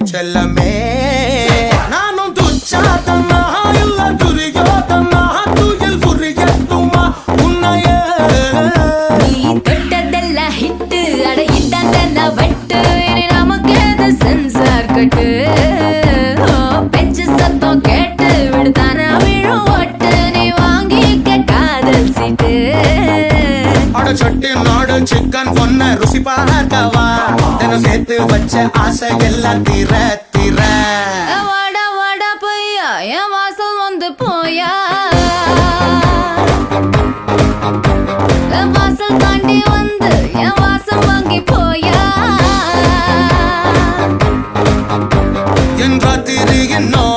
செல்லமே நானும் துச்சாதனா இல்ல துரியோதனா துயில் புரியட்டுமா உன்னையே நீ தொட்டதெல்லாம் ஹிட்டு அட ஹிட்டாந்தா வட்டு இனி நமக்கு அது சென்சார் கட்டு பெஞ்சு சத்தம் கேட்டு விடுதானா விழும் ஓட்டு நீ வாங்கிக்க காதல் சீட்டு அட சட்டி நாடு சிக்கன் பொண்ண ருசி பார்க்கவா தினம் சேர்த்து வச்ச ஆசை எல்லாம் தீர தீர வாடா வாடா பையா என் வாசல் வந்து போயா வாசல் தாண்டி வந்து என் வாசம் வாங்கி போயா என் ராத்திரி இன்னும்